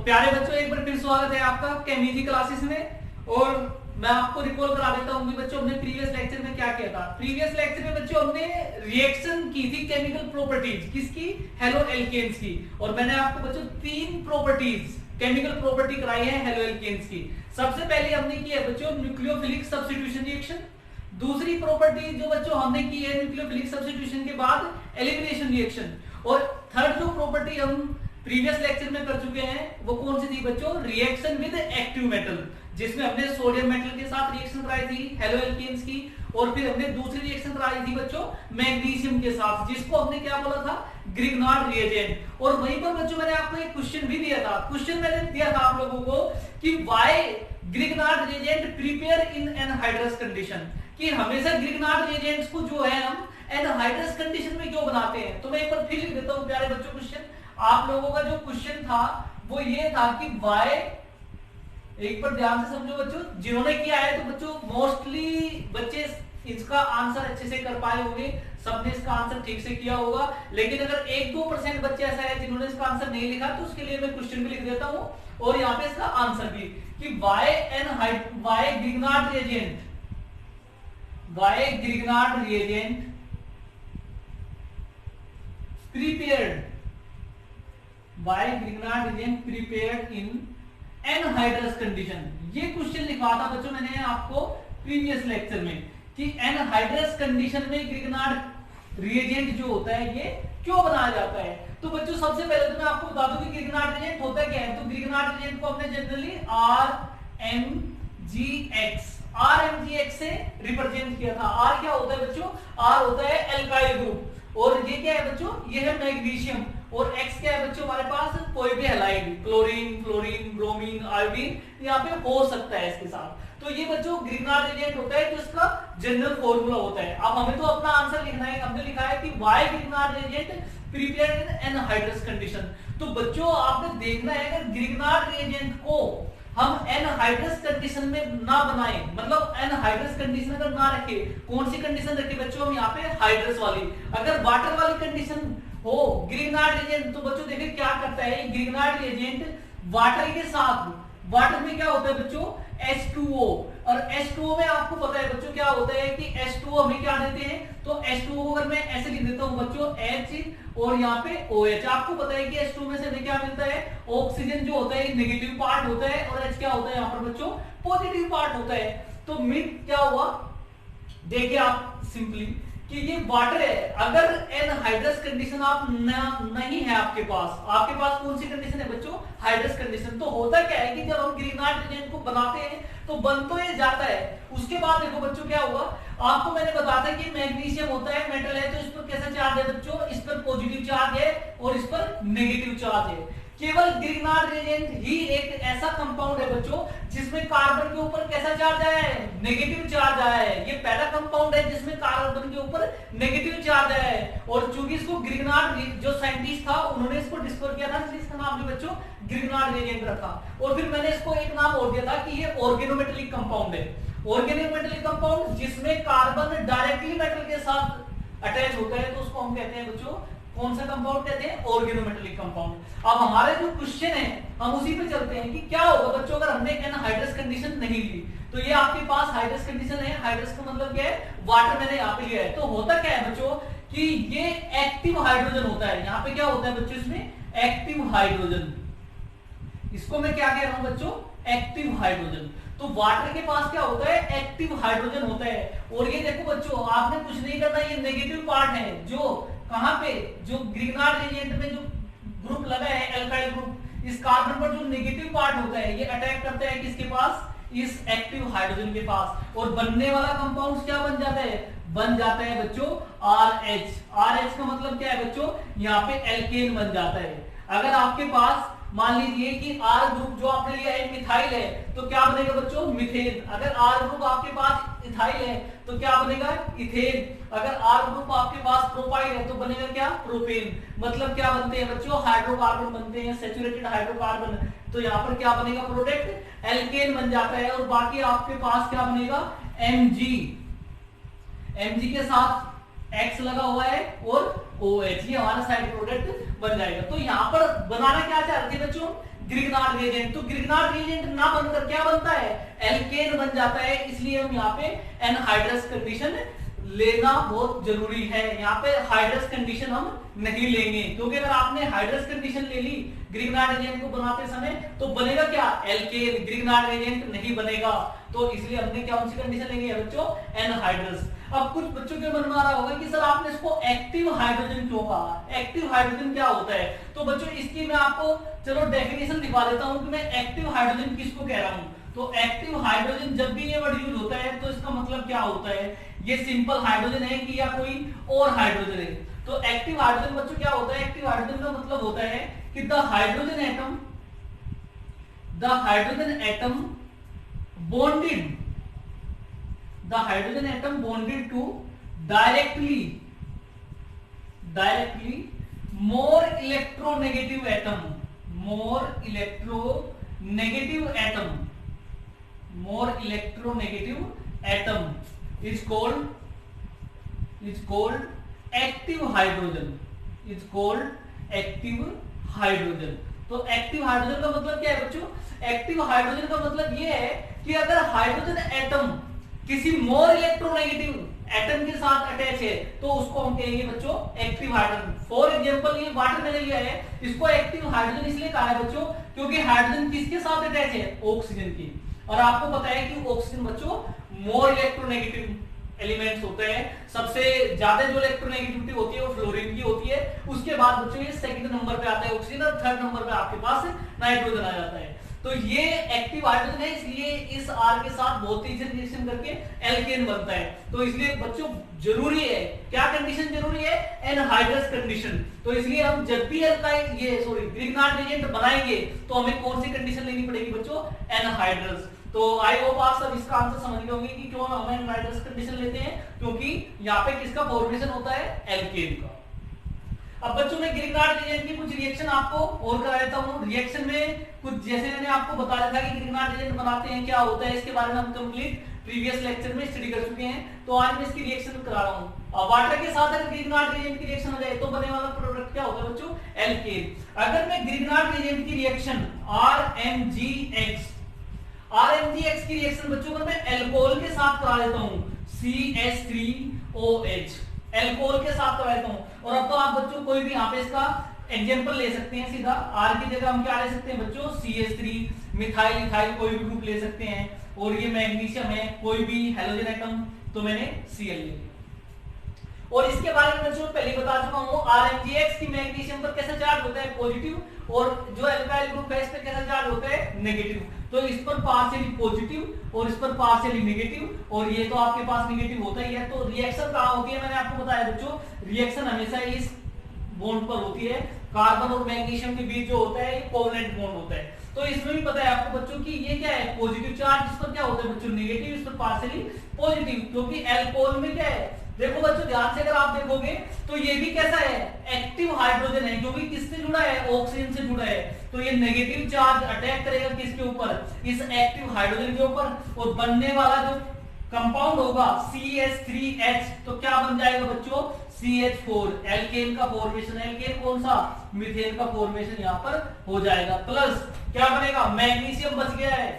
प्यारे बच्चों, एक बार फिर स्वागत है आपका केमिस्ट्री क्लासेस में। और मैं आपको रिकॉल करा देता हूँ कि बच्चों हमने प्रीवियस लेक्चर में क्या किया था। प्रीवियस लेक्चर में बच्चों हमने रिएक्शन की थी केमिकल प्रॉपर्टीज किसकी, हेलो एल्केन्स की। और मैंने आपको बच्चों 3 प्रॉपर्टीज केमिकल प्रॉपर्टी कराई है हेलो एल्केन्स की। सबसे पहले हमने की है बच्चों न्यूक्लियोफिलिक सब्स्टिट्यूशन रिएक्शन। दूसरी प्रॉपर्टी जो बच्चों हमने की है न्यूक्लियोफिलिक सब्स्टिट्यूशन के बाद एलिमिनेशन रिएक्शन। और थर्ड जो प्रॉपर्टी हम प्रीवियस लेक्चर में कर चुके हैं वो कौन सी थी बच्चों, रिएक्शन विद एक्टिव मेटल, जिसमें हमने सोडियम मेटल के साथ रिएक्शन कराई थी हेलो एल्केन्स की। और फिर हमने दूसरी रिएक्शन कराई थी बच्चों मैग्नीशियम के साथ, जिसको हमने क्या बोला था, ग्रिग्नार्ड रिएजेंट। और वहीं पर बच्चों मैंने आपको एक क्वेश्चन भी दिया था। क्वेश्चन मैंने दिया था आप लोगों को कि why Grignard reagent prepare in anhydrous condition, कि हमेशा ग्रिग्नार्ड रिएजेंट्स को जो है हम एनहाइड्रस कंडीशन में क्यों बनाते हैं। तो मैं एक बार फिर लिख देता हूं प्यारे बच्चों क्वेश्चन। आप लोगों का जो क्वेश्चन था वो ये था कि व्हाई, एक बार ध्यान से समझो बच्चों, जिन्होंने किया है तो बच्चों मोस्टली बच्चे इसका आंसर अच्छे से कर पाए होंगे, सबने इसका आंसर ठीक से किया होगा। लेकिन अगर 1-2% बच्चे ऐसा है जिन्होंने इसका आंसर नहीं लिखा तो उसके लिए मैं क्वेश्चन भी लिख देता हूं और यहाँ पे इसका आंसर भी कि why Grignard reagent prepared in anhydrous condition। ये क्वेश्चन लिखा था बच्चों मैंने आपको प्रीवियस लेक्चर में कि एनहाइड्रस कंडीशन में ग्रिग्नार्ड रिएजेंट जो होता है ये क्यों बनाया जाता है। तो बच्चों सबसे पहले तो मैं आपको बता दूं कि ग्रिग्नार्ड रिएजेंट होता क्या है। तो ग्रिग्नार्ड रिएजेंट को हमने जनरली RMGX से रिप्रेजेंट किया था। R क्या होता है बच्चों, R होता है एल्काइल ग्रुप, और ये क्या है बच्चों, ये है मैग्नीशियम। और X क्या है बच्चों हमारे पास, कोई भी halide, chlorine, fluorine, bromine, iodine यहाँ पे हो सकता है इसके साथ। तो ये बच्चों ग्रिग्नार्ड रिएजेंट होता है जो इसका जनरल फॉर्मूला होता है। अब हमें तो अपना आंसर लिखना है। हमने लिखा है कि why Grignard reagent prepared in anhydrous condition. तो बच्चों आपने देखना है अगर ग्रिग्नार्ड रिएजेंट को हम एनहाइड्रस कंडीशन में ना बनाए, मतलब एनहाइड्रस कंडीशन अगर ना रखे, कौन सी कंडीशन रखे बच्चों हम यहाँ पे, हाइड्रस वाली। अगर वाटर वाली कंडीशन हो ग्रिग्नार्ड रिएजेंट, तो बच्चों देखिए क्या करता है ग्रिग्नार्ड रिएजेंट वाटर के साथ, वाटर में क्या होता है बच्चों, H2O। और H2O में आपको पता है बच्चों क्या होता है कि H2O हमें क्या देते हैं, तो H2O अगर मैं ऐसे लिख देता हूं बच्चों H और यहाँ पे OH। आपको पता है कि H2O में से हमें क्या मिलता है, ऑक्सीजन जो होता है नेगेटिव पार्ट होता है और H क्या होता है यहाँ पर बच्चों, पॉजिटिव पार्ट होता है। तो मीन क्या हुआ, देखिए आप सिंपली कि ये वाटर है। अगर एनहाइड्रस कंडीशन आप नहीं है आपके पास कौन सी कंडीशन है बच्चों, हाइड्रस कंडीशन। तो होता क्या है कि जब हम ग्रिग्नार्ड रिएजेंट को बनाते हैं तो बन तो ये जाता है, उसके बाद देखो बच्चों क्या हुआ, आपको मैंने बताया था कि मैग्नीशियम होता है, मेटल है, तो इस पर कैसा चार्ज है बच्चों, इस पर पॉजिटिव चार्ज है और इस पर नेगेटिव चार्ज है। केवल ग्रिग्नार्ड रिएजेंट ही एक ऐसा कंपाउंड है बच्चों जिसमें कार्बन के ऊपर कैसा चार्ज आया है, नेगेटिव चार्ज आया है। ये पहला कंपाउंड है जिसमें कार्बन के ऊपर नेगेटिव चार्ज आया है। और चूंकि इसको ग्रिग्नार्ड जो साइंटिस्ट था उन्होंने इसको डिस्कवर किया था, इसलिए इसका नाम भी बच्चों ग्रिग्नार्ड रिएजेंट रखा। और फिर मैंने इसको एक नाम और दिया था कि ये ऑर्गेनोमेटेलिक कंपाउंड है। ऑर्गेनोमेटेलिक कंपाउंड जिसमें कार्बन डायरेक्टली मेटल के साथ अटैच होता है तो उसको हम कहते हैं बच्चों, कौन सा कंपाउंड कहते हैं, ऑर्गेनोमेटेलिक कंपाउंड। अब हमारे जो क्वेश्चन है हम उसी पे चलते हैं कि क्या होगा बच्चों अगर हमने एनहाइड्रस कंडीशन नहीं ली। तो ये आपके पास हाइड्रस कंडीशन है, हाइड्रस का मतलब क्या है, वाटर मैंने यहाँ पे लिया है। तो होता क्या है बच्चों कि ये एक्टिव हाइड्रोजन होता है। यहाँ पे क्या होता है बच्चों, इसमें एक्टिव हाइड्रोजन, इसको मैं क्या कह रहा हूं बच्चों, एक्टिव हाइड्रोजन। तो वाटर के पास क्या होता है, एक्टिव हाइड्रोजन होता है। और ये देखो बच्चों आपने कुछ नहीं करना, ये नेगेटिव पार्ट है जो कहां पे, जो ग्रिग्नार्ड रिएजेंट में जो ग्रुप लगा है एल्काइल ग्रुप, इस कार्बन पर जो नेगेटिव पार्ट होता है ये अटैक करता है किसके पास, इस एक्टिव हाइड्रोजन के पास। और बनने वाला कंपाउंड क्या बन जाता है, बन जाता है बच्चों RH। RH का मतलब क्या है बच्चों, यहाँ पे एल्केन बन जाता है। अगर आपके पास मान लीजिए कि R ग्रुप जो आपने लिया है मिथाइल है तो क्या बनेगा बच्चों, मीथेन। अगर R ग्रुप आपके पास इथाइल है तो क्या बनेगा, इथेन। अगर R ग्रुप आपके पास प्रोपाइल है तो बनेगा क्या, प्रोपेन। मतलब क्या बनते हैं बच्चों, हाइड्रोकार्बन बनते हैं, सैचुरेटेड हाइड्रोकार्बन। तो यहाँ पर क्या बनेगा, प्रोडक्ट एल्केन बन जाता है। और बाकी आपके पास क्या बनेगा, Mg के साथ X लगा हुआ है और OH, ये हमारा साइड प्रोडक्ट बन जाएगा। तो यहाँ पर बनाना क्या चाहते हैं बच्चों, ग्रिग्नार्ड रिएजेंट। तो ग्रिग्नार्ड रिएजेंट ना बनकर क्या बनता है, एल्केन बन जाता है। इसलिए हम यहाँ पे एनहाइड्रस कंडीशन लेना बहुत जरूरी है। यहाँ पे हाइड्रस कंडीशन हम नहीं लेंगे, क्योंकि अगर आपने हाइड्रस कंडीशन ले ली ग्रिग्नार्ड रिएजेंट को बनाते समय तो बनेगा क्या, एल्केन, ग्रिग्नार्ड रिएजेंट नहीं बनेगा। तो इसलिए हमने कौन सी कंडीशन लेंगे बच्चों, एनहाइड्रस। अब कुछ बच्चों के मन में आ रहा होगा कि सर आपने इसको एक्टिव हाइड्रोजन क्यों कहा, एक्टिव हाइड्रोजन क्या होता है। तो बच्चों इसकी मैं आपको चलो डेफिनेशन दिखा देता हूं कि मैं एक्टिव हाइड्रोजन किसको कह रहा हूं। तो एक्टिव हाइड्रोजन जब भी ये वर्ड यूज होता है तो इसका मतलब क्या होता है, ये सिंपल हाइड्रोजन है कि या कोई और हाइड्रोजन है। तो एक्टिव हाइड्रोजन बच्चों क्या होता है, एक्टिव हाइड्रोजन का मतलब होता है कि the hydrogen atom bonded, the hydrogen atom bonded to directly more electronegative atom is called active hydrogen। तो एक्टिव हाइड्रोजन का मतलब क्या है बच्चों, एक्टिव हाइड्रोजन का मतलब ये है कि अगर हाइड्रोजन एटम किसी मोर इलेक्ट्रोनेगेटिव एटम के साथ अटैच है तो उसको हम कहेंगे बच्चों एक्टिव हाइड्रोजन। फॉर एग्जांपल ये वाटर मैंने लिया है, इसको एक्टिव हाइड्रोजन इसलिए कहा है बच्चों क्योंकि हाइड्रोजन किसके साथ अटैच है, ऑक्सीजन की। और आपको पता है कि ऑक्सीजन बच्चों मोर इलेक्ट्रोनेगेटिव एलिमेंट्स होते हैं। सबसे ज्यादा जो इलेक्ट्रोनेगेटिविटी होती है वो फ्लोरीन की होती है। उसके बाद बच्चों ये सेकंड नंबर पे आता है ऑक्सीजन, और थर्ड नंबर पे आपके पास नाइट्रोजन आ जाता है। तो ये एक्टिव हाइड्रोजन है, इसलिए इस R के साथ बहुत तेजी से रिएक्शन करके एल्केन बनता है। तो इसलिए बच्चों जरूरी है, क्या कंडीशन जरूरी है, एनहाइड्रस कंडीशन। तो इसलिए हम जब भी ग्रिग्नार्ड रिएजेंट बनाएंगे तो हमें कौन सी कंडीशन लेनी पड़ेगी बच्चों, एनहाइड्रस। तो आई होप आप सब इसका आंसर समझ गए होंगे कि क्यों हम एनहाइड्रस कंडीशन लेते हैं, क्योंकि यहाँ पे किसका फॉर्मेशन होता है, एल्केन का। अब बच्चों में ग्रिग्नार्ड रिएजेंट की कुछ रिएक्शन आपको और करा देता हूं। रिएक्शन में कुछ जैसे मैंने आपको बताया था कि ग्रिग्नार्ड रिएजेंट बनाते हैं क्या होता है, इसके बारे में हम कंप्लीट प्रीवियस लेक्चर में स्टडी कर चुके हैं। तो आज मैं इसकी रिएक्शन करा रहा हूं। वाटर के साथ अगर ग्रिग्नार्ड रिएजेंट की रिएक्शन हो जाए तो बने वाला प्रोडक्ट क्या होता है बच्चों, एल्केन। अगर मैं ग्रिग्नार्ड रिएजेंट की रिएक्शन RMgX की रिएक्शन बच्चों अगर मैं एल्कोहल के साथ करा देता हूं, CH3OH, एल्कोहल के साथ करा देता हूं। और अब तो आप बच्चों कोई भी यहाँ पे इसका एग्जांपल ले सकते हैं सीधा। R की जगह हम क्या ले सकते हैं बच्चों, CH3, मिथाइल इथाइल कोई भी ग्रुप ले सकते हैं। और ये मैग्नीशियम है, कोई भी हैलोजन एटम, तो मैंने Cl ले लिया। और इसके बारे में बच्चों पहले बता चुका हूं, RMgX की मैग्नीशियम पर कैसा चार्ज होता है, पॉजिटिव, और जो एल्काइल ग्रुप है इस पर कैसा चार्ज होता है, नेगेटिव। तो इस पर पार्शियली पॉजिटिव और इस पर पार्शियली नेगेटिव, और ये तो आपके पास नेगेटिव होता ही है। तो रिएक्शन कहां होती है, मैंने आपको बताया बच्चों, रिएक्शन हमेशा इस बॉन्ड पर होती है। कार्बन और मैग्नीशियम के बीच जो होता है ये कोवलेंट बॉन्ड होता है। तो इसमें भी पता है आपको बच्चों कि ये क्या है, पॉजिटिव चार्ज, इस पर क्या होता है बच्चों, नेगेटिव, इस पर पार्शियली पॉजिटिव। क्योंकि अल्कोहल में क्या है, देखो बच्चों ध्यान से अगर आप देखोगे तो ये भी कैसा है, एक्टिव हाइड्रोजन है, जो भी किससे जुड़ा है, ऑक्सीजन से जुड़ा है। तो ये नेगेटिव चार्ज अटैक करेगा किसके ऊपर, इस एक्टिव हाइड्रोजन के ऊपर, और बनने वाला जो कंपाउंड होगा CH3H, तो क्या बन जाएगा बच्चों, CH4, एल्केन का फॉर्मेशन। एल्केन कौन सा, मीथेन का फॉर्मेशन यहाँ पर हो जाएगा। प्लस क्या बनेगा, मैग्नीशियम बच गया है,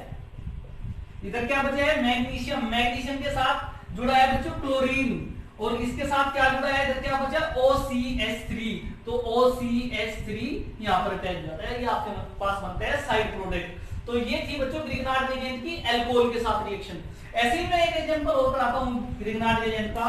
इधर क्या बचा है, मैग्नीशियम। मैग्नीशियम के साथ जुड़ा है बच्चों क्लोरीन, और इसके साथ क्या जुड़ा है, इधर क्या बचा, OCH3। तो OCH3 यहाँ पर अटैच हो जाता है, ये आपके पास बनता है साइड प्रोडक्ट। तो ये थी बच्चों ग्रिग्नार्ड रिएजेंट की एल्कोहल के साथ रिएक्शन। ऐसे ही मैं एक एग्जांपल और कराता हूँ ग्रिग्नार्ड रिएजेंट का,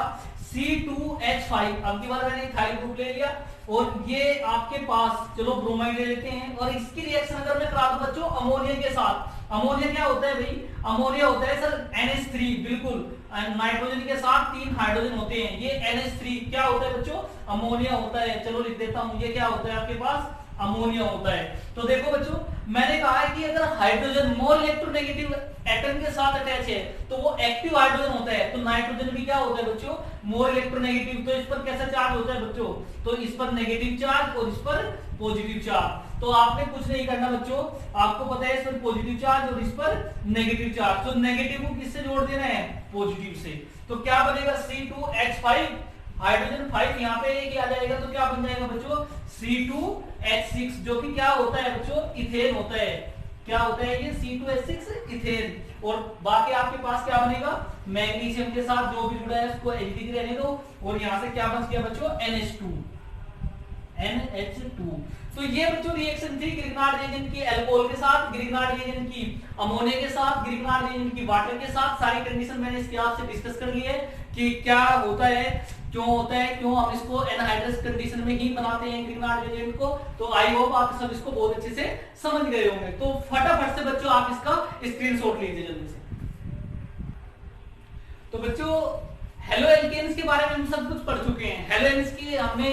C2H5। अब की बार मैंने इथाइल ग्रुप ले लिया, और ये आपके पास चलो ब्रोमाइड ले लेते हैं, और इसकी रिएक्शन अगर मैं करा दूं बच्चों अमोनिया के साथ। अमोनिया क्या होता है भाई, अमोनिया होता है सर NH3, बिल्कुल, नाइट्रोजन के साथ 3 हाइड्रोजन होते हैं, ये NH3 क्या होता है बच्चों, अमोनिया होता है। चलो लिख देता हूं, ये क्या होता है आपके पास, अमोनिया होता है। तो देखो बच्चों मैंने कहा है कि अगर हाइड्रोजन मोर इलेक्ट्रोनेगेटिव एटम के साथ अटैच है तो वो एक्टिव हाइड्रोजन होता है। तो नाइट्रोजन भी क्या होता है बच्चों, मोर इलेक्ट्रोनेगेटिव। तो इस पर कैसा चार्ज होता है बच्चों, तो इस पर नेगेटिव चार्ज और इस पर पॉजिटिव चार्ज। तो आपने कुछ नहीं करना बच्चों, आपको पता है इस पर पॉजिटिव चार्ज और इस पर नेगेटिव चार्ज। तो नेगेटिव को किससे जोड़ देना है, पॉजिटिव से। तो क्या बनेगा, C2H5 हाइड्रोजन 5 यहाँ पे एक आ जाएगा तो क्या बन जाएगा बच्चों C2H6, जो कि क्या होता है बच्चों इथेन होता है। क्या होता है ये C2H6 इथेन। और बाकी आपके पास क्या बनेगा मैग्नीशियम के साथ जो भी जुड़ा है उसको एल्डिहाइड रहने दो, और यहां से क्या बच गया बच्चों NH2। तो ये बच्चों रिएक्शन थी ग्रिग्नार्ड रिएजेंट की अल्कोहल के साथ, ग्रिग्नार्ड रिएजेंट की अमोनिया के साथ, ग्रिग्नार्ड रिएजेंट की वाटर के साथ। सारी कंडीशन मैंने इसके आपसे डिस्कस कर ली है कि क्या होता है, क्यों होता है, क्यों हम इसको एनहाइड्रस कंडीशन में ही बनाते हैं ग्रिग्नार्ड रिएजेंट को। तो आई होप आप सब इसको बहुत अच्छे से समझ गए होंगे। तो फटाफट से बच्चों आप इसका स्क्रीनशॉट लीजिए जल्दी से। तो बच्चों हेलो एल्केन्स के बारे में हम सब कुछ पढ़ चुके हैं। हेलो एल्केन्स की हमने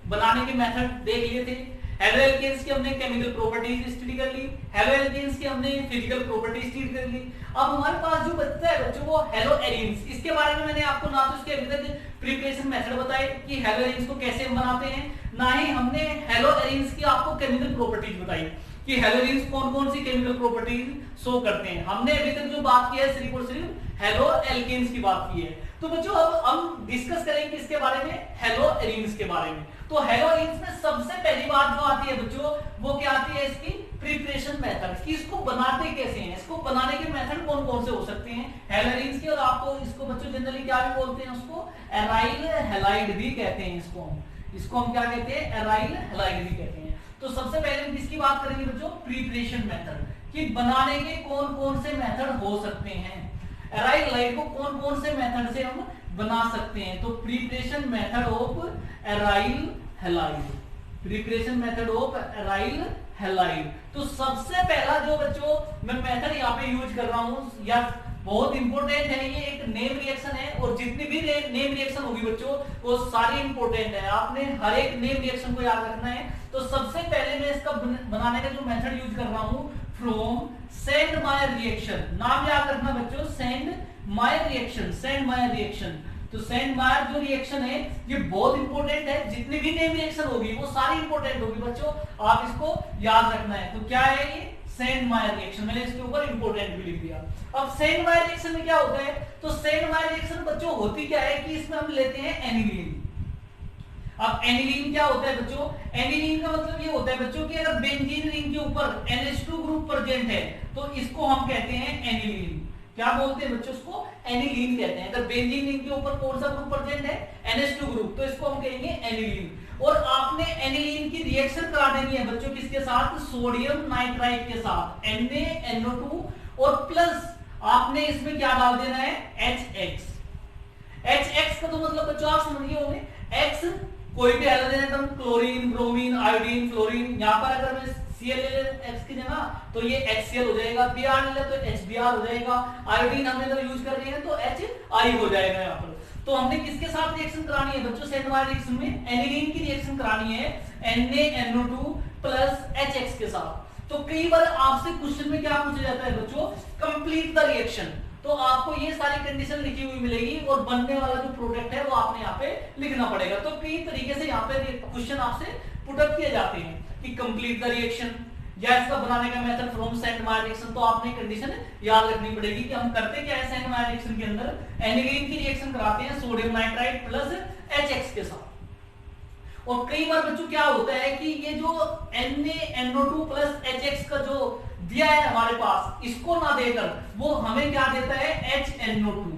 बनाने के मेथड देख लिए थे। हेलो एल्केन्स की हमने केमिकल प्रॉपर्टीज स्टडी कर ली। हेलो एल्केन्स की हमने फिजिकल प्रॉपर्टीज स्टडी कर ली। अब हमारे पास जो बचता है बच्चों वो हेलो एरीन्स। इसके बारे में मैंने आपको ना तो इसके अभी तक प्रिपरेशन मेथड बताई कि हेलो एरीन्स को कैसे हम बनाते हैं, ना ही हमने हेलो एरीन्स की आपको केमिकल प्रॉपर्टीज बताई कि हेलो एरीन्स कौन कौन सी केमिकल प्रॉपर्टीज शो करते हैं। हमने अभी तक जो बात की है सिर्फ और सिर्फ हेलो एल्केन्स की बात की है। तो बच्चों अब हम डिस्कस करेंगे इसके बारे में, हेलो एरीन्स के बारे में। तो हेलो एरीन्स में सबसे पहली बात जो आती है बच्चों वो क्या आती है इसकी प्रिपरेशन मेथड, कि इसको बनाते कैसे हैं, इसको बनाने के मेथड कौन कौन से हो सकते हैं हेलो एरीन्स के। और आपको इसको बच्चों जनरली क्या भी बोलते हैं, उसको एराइल हैलाइड भी कहते हैं। इसको हम क्या कहते हैं, एराइल हैलाइड भी कहते हैं। तो सबसे पहले हम किसकी बात करेंगे बच्चों, प्रिपरेशन मेथड, कि बनाने के कौन कौन से मेथड हो सकते हैं। एराइल हैलाइड को कौन कौन से मेथड से हम बना सकते हैं। तो preparation method of aryl halide, preparation method of aryl halide. तो सबसे पहला जो बच्चों मैं मेथड यहाँ पे यूज कर रहा हूँ, या बहुत इंपॉर्टेंट है, ये एक नेम रिएक्शन है। और जितनी भी नेम रिएक्शन होगी बच्चों वो सारी इंपॉर्टेंट है, आपने हर एक नेम रिएक्शन को याद रखना है। तो सबसे पहले मैं इसका बनाने का जो मेथड यूज कर रहा हूँ, फ्रॉम सेंड माय रिएक्शन। नाम याद रखना बच्चों, send my reaction, send my reaction. तो सेंड माय जो रिएक्शन है ये बहुत इंपॉर्टेंट है, जितनी भी नेम रिएक्शन होगी वो सारी इंपॉर्टेंट होगी बच्चों, आप इसको याद रखना है। तो क्या है ये सेंड माय रिएक्शन, मैंने इसके ऊपर इंपॉर्टेंट भी लिख दिया। अब सेंड माय रिएक्शन में क्या होता है, तो सेंड माय रिएक्शन बच्चों होती क्या है कि इसमें हम लेते हैं एनिलीन। अब एनिलीन क्या होता है बच्चों, एनिलीन का मतलब ये होता है बच्चों कि अगर बेंजीन रिंग के ऊपर NH2 ग्रुप प्रेजेंट है तो इसको हम कहते हैं एनिलीन। क्या बोलते हैं बच्चों, उसको एनिलीन कहते हैं। अगर बेंजीन रिंग के ऊपर कौन सा ग्रुप प्रेजेंट है, NH2 ग्रुप, तो इसको हम कहेंगे एनिलीन। और आपने एनिलीन की रिएक्शन करा देनी है बच्चों किसके साथ, सोडियम नाइट्राइट के साथ, NaNO2, और प्लस आपने इसमें क्या डाल देना है, HX। HX का तो मतलब बच्चों आप समझ गए होंगे, X कोई भी halogen atom, chlorine, bromine, iodine, fluorine, यहाँ पर अगर मैं Cl ले ले X की जगह तो ये HCl हो जाएगा, Br ले तो HBr हो जाएगा, आयोडीन हमने अगर यूज कर रहे हैं तो HI हो जाएगा यहाँ पर। तो हमने किसके साथ रिएक्शन करानी है बच्चों, सेंड माय रिएक्शन में एनिलीन की रिएक्शन करानी है NaNO2 प्लस HX के साथ। तो कई बार आपसे क्वेश्चन में क्या पूछा जाता है बच्चों, कंप्लीट द रिएक्शन। तो आपको ये सारी कंडीशन लिखी हुई मिलेगी और बनने वाला जो प्रोडक्ट है वो आपने यहाँ पे लिखना पड़ेगा। तो कई तरीके से यहाँ पे क्वेश्चन आपसे पुट अप किए जाते हैं कि कंप्लीट द रिएक्शन या इसका बनाने का method from send my reaction. तो आपने कंडीशन याद रखनी पड़ेगी कि हम करते क्या है, सेंड माय रिएक्शन के अंदर एनिलीन की रिएक्शन कराते हैं सोडियम नाइट्राइट प्लस HX के साथ। और कई बार बच्चों क्या होता है कि ये जो NaNO2 प्लस HX का जो दिया है हमारे पास, इसको ना देकर वो हमें क्या देता है, HNO2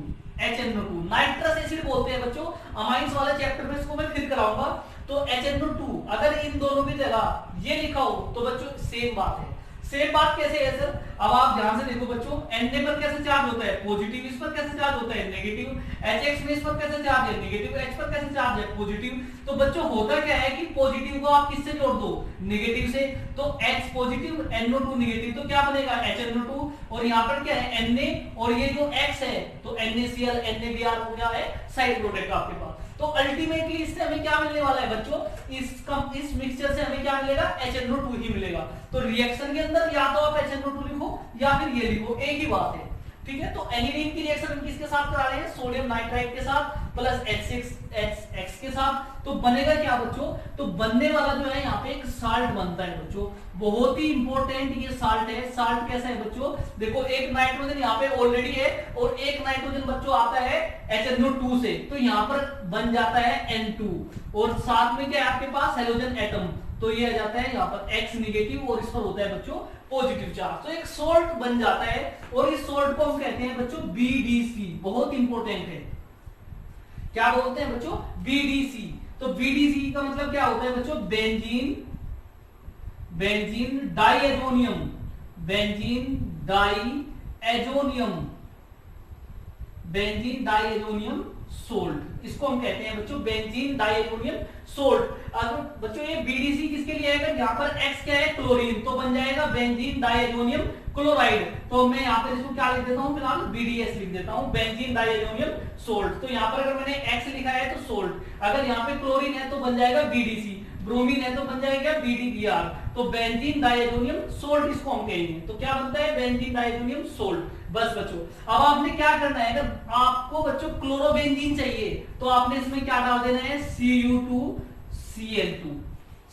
नाइट्रस एसिड बोलते हैं बच्चों। अमाइंस वाले चैप्टर में इसको मैं फिर कराऊंगा। तो HNO2 अगर इन दोनों की जगह ये लिखा हो तो बच्चों सेम बात है। सेम बात कैसे है सर, अब आप ध्यान से देखो बच्चों, Na पर कैसे चार्ज होता है, पॉजिटिव, इस पर कैसे चार्ज होता है, नेगेटिव, HX में इस पर कैसे चार्ज है, नेगेटिव, H पर कैसे चार्ज है, पॉजिटिव। तो बच्चों होता क्या है कि पॉजिटिव को आप किससे जोड़ दो, नेगेटिव से। तो H पॉजिटिव, NO2 नेगेटिव, तो क्या बनेगा HNO2। और यहाँ पर क्या है Na, और ये जो X है तो NaCl, NaBr हो गया है साइड प्रोडक्ट आपके पास। तो अल्टीमेटली इससे हमें क्या मिलने वाला है बच्चों, इस मिक्सचर से हमें क्या मिलेगा, HNO2 ही मिलेगा। तो रिएक्शन के अंदर या तो आप HNO2 लिखो या फिर ये लिखो, एक ही बात है, ठीक है। तो एनिलीन की रिएक्शन हम किसके साथ करा रहे हैं, सोडियम नाइट्राइट के साथ। प्लस H6X के साथ, तो बनेगा क्या बच्चों, तो बनने वाला जो है यहाँ पे एक साल्ट बनता है बच्चों, बहुत ही इंपॉर्टेंट ये साल्ट है। साल्ट कैसा है बच्चों, देखो एक नाइट्रोजन यहाँ पे ऑलरेडी है और एक नाइट्रोजन बच्चों आता है HNO2 से, तो यहाँ पर बन जाता है N2 और साथ में क्या है आपके पास हेलोजन एटम, तो ये आ जाता है यहाँ पर X नेगेटिव और इस पर होता है बच्चों पॉजिटिव चार्ज, तो एक सोल्ट बन जाता है और इस सोल्ट को हम कहते हैं बच्चों BDC, बहुत इंपॉर्टेंट है। क्या बोलते हैं बच्चों, BDC। तो BDC का मतलब क्या होता है बच्चों, benzene diazonium, benzene diazonium salt, इसको हम कहते हैं बच्चों बेंजीन डाइएजोनियम सोल्ट। अगर बच्चों ये BDC किसके लिए आएगा, यहाँ पर X क्या है क्लोरीन, तो बन जाएगा बेंजीन डाइएजोनियम क्लोराइड, तो मैं यहाँ पर इसको क्या लिख देता हूँ, फिलहाल BDS लिख देता हूँ, बेंजीन डाइएजोनियम सोल्ट। तो यहाँ पर अगर मैंने X लिखा है तो सोल्ट, अगर यहाँ पे क्लोरीन है तो बन जाएगा BDC, ब्रोमीन है तो बन जाएगा BDBr, तो बेंजीन डाइएजोनियम सोल्ट इसको हम कहेंगे। तो क्या बनता है, बेंजीन डाइएजोनियम सोल्ट। बस बच्चों अब आपने क्या करना है, अगर आपको बच्चों क्लोरोबेंजीन चाहिए तो आपने इसमें क्या डाल देना है,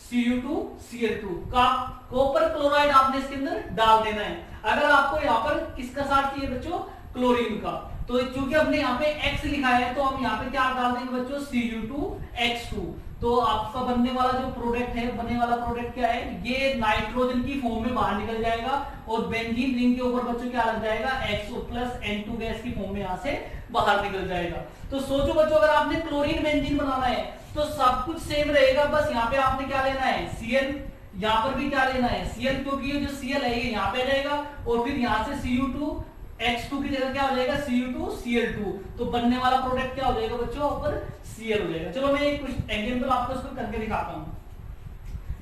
Cu2Cl2 का कॉपर क्लोराइड आपने इसके अंदर डाल देना है। अगर आपको यहाँ पर किसका साथ चाहिए बच्चों, क्लोरीन का, तो चूंकि हमने यहाँ पे X लिखा है तो हम यहाँ पे क्या डाल देंगे बच्चों, Cu2X2, तो आपका बनने वाला जो प्रोडक्ट है, बनने वाला प्रोडक्ट क्या है, ये नाइट्रोजन की फॉर्म में बाहर निकल जाएगा और बेंजीन रिंग के ऊपर बच्चों क्या लग जाएगा, XO प्लस N2 गैस की फॉर्म में यहाँ से बाहर निकल जाएगा। तो सोचो बच्चों अगर आपने क्लोरीन बेंजीन बनाना है तो सब कुछ सेम रहेगा, बस यहाँ पे आपने क्या लेना है, Cl, यहाँ पर भी क्या लेना है Cl, क्योंकि ये जो Cl है ये यहाँ पे रहेगा और फिर यहाँ से Cu2X2 की जगह क्या हो जाएगा, Cu2Cl2, तो बनने वाला प्रोडक्ट क्या हो जाएगा बच्चों, ऊपर Cl हो जाएगा। चलो मैं एक कुछ एग्जांपल आपको इसको करके दिखाता हूँ,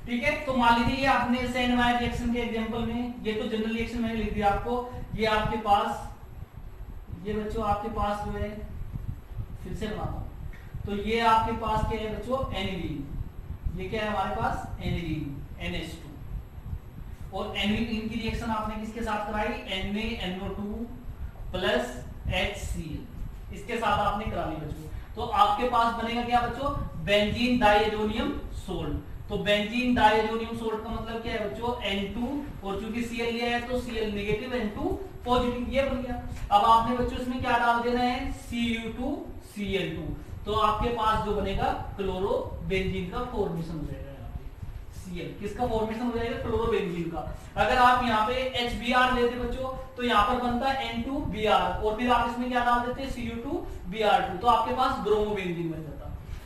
ठीक है। तो मान लीजिए ये आपने सेंड वायर रिएक्शन के एग्जांपल में, ये तो जनरल रिएक्शन मैंने लिख दिया आपको, ये आपके पास, ये बच्चों आपके पास जो है, फिर से बनाता हूँ, तो ये आपके पास क्या है बच्चों, एनिलीन, ये क्या है हमारे पास, एनिलीन NH2, और एनिलीन की रिएक्शन आपने किसके साथ कराई, NaNO2 प्लस HCl, इसके साथ आपने करा ली बच्चों, तो आपके पास बनेगा क्या बच्चों, बेंजीन डाइएजोनियम सोल्ट। तो बेंजीन डाइएजोनियम सोल्ट का मतलब क्या है बच्चों, N2, और चूंकि Cl लिया है तो Cl नेगेटिव N2 पॉजिटिव, ये बन गया। अब आपने बच्चों इसमें क्या डाल देना है, Cu2Cl2, तो आपके पास जो बनेगा क्लोरोबेंजीन का फॉर्मेशन हो जाएगा, यहाँ पे Cl किसका फॉर्मेशन हो जाएगा, क्लोरोबेंजीन का। अगर आप यहाँ पे HBr लेते बच्चों तो यहाँ पर बनता है N2Br, और फिर आप इसमें क्या डाल देते Cu2Br2, तो आपके पास ब्रोमोबेंजीन बन जाता।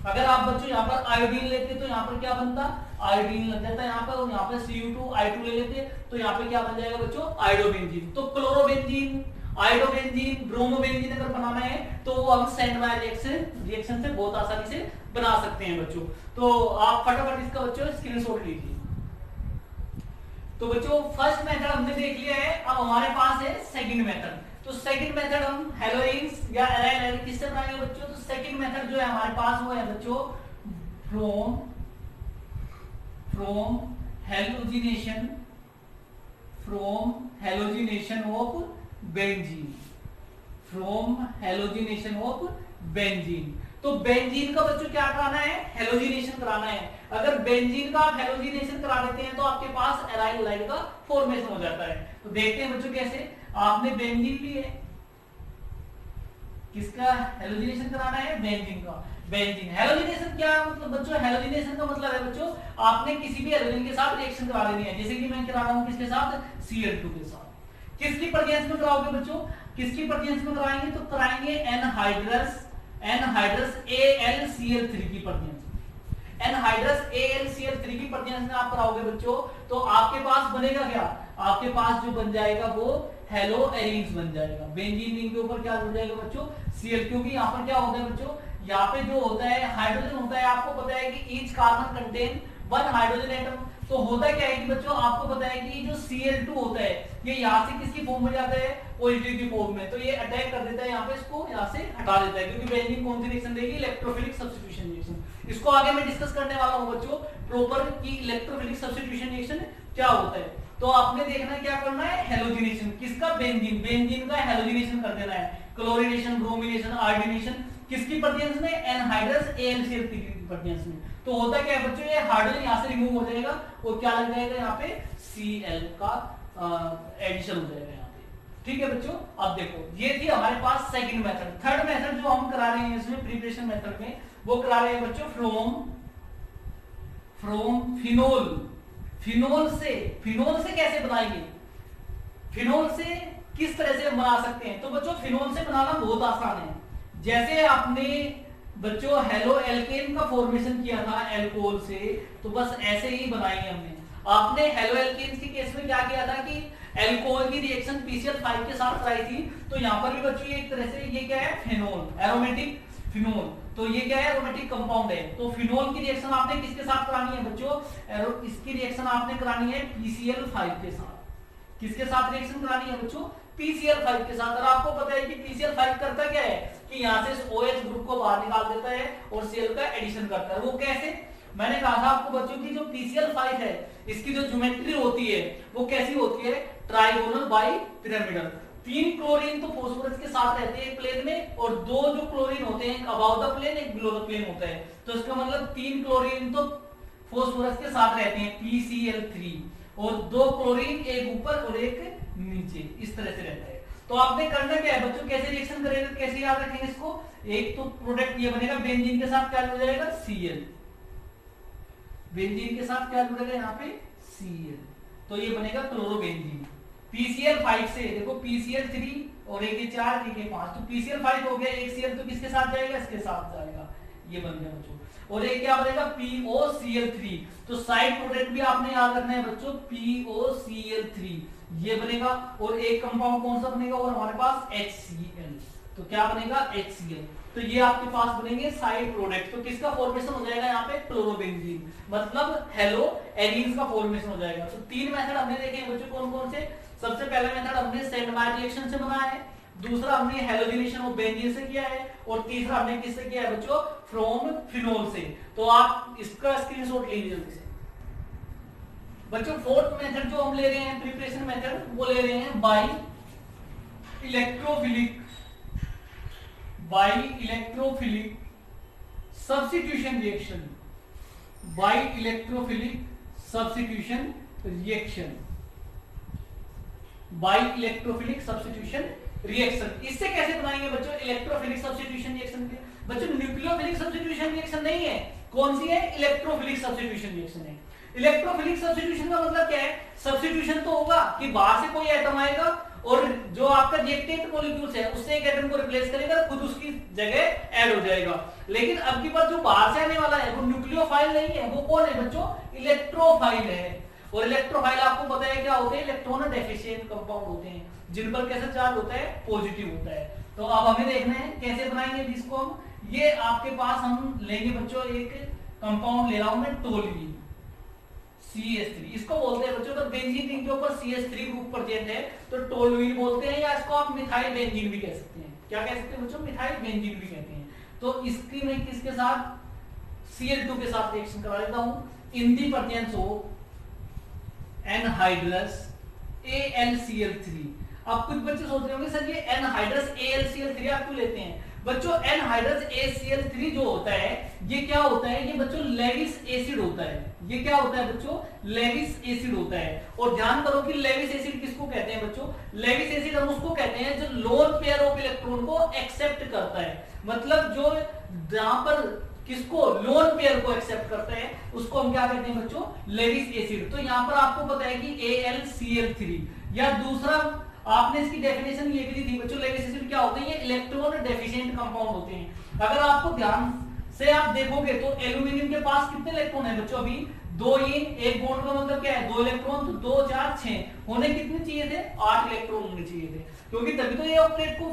अगर आप बच्चों यहाँ पर आयोडीन लेते तो यहाँ पर क्या बनता, आयोडीन लग जाता है यहाँ पर, और यहाँ पर Cu2I2 ले लेते तो यहाँ पे क्या बन जाएगा बच्चों, आयोडोबेंजीन। तो क्लोरोबेंजीन, आयोडोबेंजीन, ब्रोमोबेंजीन अगर बनाना है तो वो हम सेंड वायर रिएक्शन से बहुत आसानी से बना सकते हैं बच्चों। तो आप फटाफट इसका बच्चों स्क्रीनशॉट लीजिए। तो बच्चों फर्स्ट मेथड हमने देख लिया है, अब हमारे पास है सेकंड मेथड। तो सेकंड मेथड हम हेलोइंस या एराइल किससे बनाएंगे बच्चों, तो सेकंड मेथड जो है हमारे पास वो है बच्चों हेलोजिनेशन ऑफ बेंजीन। तो बेंजीन का बच्चों क्या कराना है, हेलोजिनेशन कराना है। अगर बेंजीन का आप हेलोजिनेशन करा देते हैं तो आपके पास एराइल लाइट का फॉर्मेशन हो जाता है। तो देखते हैं बच्चों कैसे, आपने बेंजीन ली है, किसका हेलोजिनेशन कराना है, बेंजीन का। बेंजीन हेलोजिनेशन क्या मतलब बच्चों, हेलोजिनेशन का मतलब है बच्चों आपने किसी भी हेलोजन के साथ रिएक्शन करा देनी है, जैसे कि मैं करा रहा हूं किसके साथ, Cl2 के साथ। किसकी प्रेजेंस में कराओगे बच्चों, किसकी प्रेजेंस में कराएंगे, तो कराएंगे एनहाइड्रस AlCl3 की प्रेजेंस। एनहाइड्रस AlCl3 की प्रेजेंस में आप कराओगे बच्चों तो आपके पास बनेगा क्या, आपके पास जो बन जाएगा वो हेलो एरीन्स बन जाएगा। बेंजीन रिंग के ऊपर क्या हो जाएगा बच्चों, Cl, क्योंकि यहाँ पर क्या होता है बच्चों, यहाँ पे जो होता है हाइड्रोजन होता है, आपको पता है कि each carbon contain 1 hydrogen atom. तो होता क्या है कि बच्चों आपको पता है कि जो Cl2 होता है ये यहाँ से किसकी फॉर्म में जाता है, पॉजिटिव की फॉर्म में, तो ये अटैक कर देता है यहाँ पे, इसको यहाँ से हटा देता है, क्योंकि बेंजीन कौन सी रिएक्शन देगी, इलेक्ट्रोफिलिक सब्स्टिट्यूशन रिएक्शन। इसको आगे मैं डिस्कस करने वाला हूँ बच्चों प्रॉपर की इलेक्ट्रोफिलिक सब्स्टिट्यूशन रिएक्शन क्या होता है। तो आपने देखना है क्या करना है, हेलोजिनेशन किसका, बेंजीन का हेलोजिनेशन कर देना है। क्लोरीनेशन, ब्रोमिनेशन, आयोडीनेशन, किसकी प्रेजेंस में? एनहाइड्रस AlCl3 की प्रेजेंस में। तो होता क्या है बच्चों, ये हाइड्रोजन यहां से रिमूव हो जाएगा और क्या लग जाएगा यहाँ पे Cl का एडिशन हो जाएगा यहाँ पे। ठीक है बच्चों, अब देखो ये थी हमारे पास सेकंड मेथड। थर्ड मेथड जो हम करा रहे हैं इसमें प्रिपरेशन मेथड में, वो करा रहे हैं बच्चों फ्रॉम फिनोल। फिनोल से कैसे बनाएंगे, फिनोल से किस तरह से बना सकते हैं? तो बच्चों फिनोल से बनाना बहुत आसान है। जैसे आपने बच्चों हेलो एल्केन का फॉर्मेशन किया था एल्कोहल से, तो बस ऐसे ही बनाएंगे हमने। आपने हेलो एल्केन के केस में क्या किया था कि एल्कोहल की रिएक्शन PCl5 के साथ कराई थी, तो यहाँ पर भी बच्चों एक तरह से ये क्या है, फिनोल, एरोमेटिक फिनोल। तो ये क्या है, एरोमेटिक कंपाउंड है। तो फिनोल की रिएक्शन आपने किसके साथ करानी है बच्चों? इसकी रिएक्शन आपने करानी है PCl5 के साथ। किसके साथ रिएक्शन करानी है बच्चों? PCl5 के साथ। और आपको पता है कि PCl5 करता क्या है कि यहाँ से OH ग्रुप को बाहर निकाल देता है और Cl का एडिशन करता है। वो कैसे? मैंने कहा था आपको बच्चों की जो PCl5 है इसकी जो ज्योमेट्री होती है वो कैसी होती है? Trigonal bi pyramidal. 3 क्लोरीन तो फास्फोरस के साथ रहते हैं एक प्लेन में, और 2 जो क्लोरीन होते हैं, एक अबाव द प्लेन एक बिलो द प्लेन होता है। तो इसका मतलब 3 क्लोरीन तो फास्फोरस के साथ रहते हैं PCl3, और 2 क्लोरीन एक ऊपर और एक नीचे, इस तरह से रहता है। तो आपने करना क्या है बच्चों, कैसे रिएक्शन करेगा, कैसे याद रखेंगे इसको? एक तो प्रोडक्ट ये बनेगा, बेंजीन के साथ क्या जुड़ जाएगा? Cl। बेंजीन के साथ क्या जुड़ेगा यहाँ पे? Cl। तो ये बनेगा क्लोरोबेंजीन। PCl5 से देखो PCl3 और एक 4 एक 5, तो PCl5 हो गया, एक Cl तो किसके साथ जाएगा? इसके साथ जाएगा, ये बन गया बच्चों। और एक क्या बनेगा? POCl3। तो साइड प्रोडक्ट भी आपने याद रखना है बच्चों, POCl3 ये बनेगा। और एक कंपाउंड कौन सा बनेगा? और हमारे पास HCl। तो क्या बनेगा? HCl। तो ये आपके पास बनेंगे साइड प्रोडक्ट। तो किसका फॉर्मेशन हो जाएगा यहाँ पे? क्लोरोबेंजीन, मतलब हेलो एरीन्स का फॉर्मेशन हो जाएगा। तो 3 मेथड हमने देखे हैं बच्चों, कौन कौन से? सबसे पहला मेथड हमने सैंड-मायर रिएक्शन से बनाया है, दूसरा हमने हैलोजिनेशन ऑफ बेंजीन से किया है, और तीसरा हमने किससे किया है बच्चों? फ्रॉम फिनोल से। तो आप इसका स्क्रीनशॉट लीजिए जल्दी से बच्चों। फोर्थ मेथड जो हम ले रहे हैं प्रिपरेशन मेथड, वो ले रहे हैं by electrophilic substitution reaction. By electrophilic substitution reaction, by electrophilic substitution reaction. इससे कैसे बनाएंगे बच्चों इलेक्ट्रोफिलिक सब्स्टिट्यूशन रिएक्शन के? बच्चों न्यूक्लियोफिलिक सब्स्टिट्यूशन रिएक्शन नहीं है, कौन सी है? इलेक्ट्रोफिलिक सब्स्टिट्यूशन रिएक्शन है। इलेक्ट्रोफिलिक सब्स्टिट्यूशन का मतलब क्या है? सब्स्टिट्यूशन तो होगा कि बाहर से कोई एटम आएगा और जो आपका रिएक्टेंट मॉलिक्यूल्स है उससे एक एटम को रिप्लेस करेगा, खुद उसकी जगह ऐड हो जाएगा। लेकिन अब की बात जो बाहर से आने वाला है वो न्यूक्लियोफाइल नहीं है, वो कौन है बच्चों? इलेक्ट्रोफाइल है। और इलेक्ट्रोफाइल आपको पता है क्या होते हैं? इलेक्ट्रॉन डेफिशिएंट कंपाउंड होते हैं, जिन पर कैसा चार्ज होता है? पॉजिटिव होता है। तो अब हमें देखना है कैसे बनाएंगे इसको हम। ये आपके पास हम लेंगे बच्चों, एक कंपाउंड ले रहा हूं मैं, टोल्यूइन CH3, इसको बोलते हैं बच्चों। अगर बेंजीन रिंग के ऊपर CH3 ग्रुप प्रेजेंट है तो टोल्यूइन बोलते हैं, या इसको आप मिथाइल बेंजीन भी कह सकते हैं। क्या कह सकते हैं बच्चों? मिथाइल बेंजीन भी कहते हैं। तो इसकी मैं किसके साथ? Cl2 के साथ रिएक्शन करा लेता हूं, in the presence of anhydrous AlCl3। अब कुछ बच्चे सोच रहे होंगे सर ये एनहाइड्रस AlCl3 आप क्यों लेते हैं? बच्चों एनहाइड्रस AlCl3 जो होता है ये क्या होता है? ये बच्चों लेविस एसिड होता है। ये क्या होता है बच्चों? लेविस एसिड होता है। और ध्यान करो कि लेविस एसिड किसको कहते हैं बच्चों? लेविस एसिड हम उसको कहते हैं जो लोन पेयर ऑफ इलेक्ट्रॉन को एक्सेप्ट करता है, मतलब जो जहां पर किसको? लोन पेयर को एक्सेप्ट करता है, उसको हम क्या कहते हैं बच्चों? Lewis acid. तो यहाँ पर आपको पता है कि AlCl3, या दूसरा आपने इसकी डेफिनेशन ये भी दी थी बच्चों, लेविस एसिड क्या होते हैं? ये इलेक्ट्रॉन डेफिशिएंट कंपाउंड होते हैं। अगर आपको ध्यान से आप देखोगे तो एल्यूमिनियम के पास कितने इलेक्ट्रॉन है बच्चों? अभी 2 इन, एक बॉन्ड का मतलब क्या है? 2 इलेक्ट्रॉन, तो 2 4 6 होने कितने चाहिए थे? 8 इलेक्ट्रॉन होने चाहिए थे, क्योंकि तभी तो ये ऑक्टेट को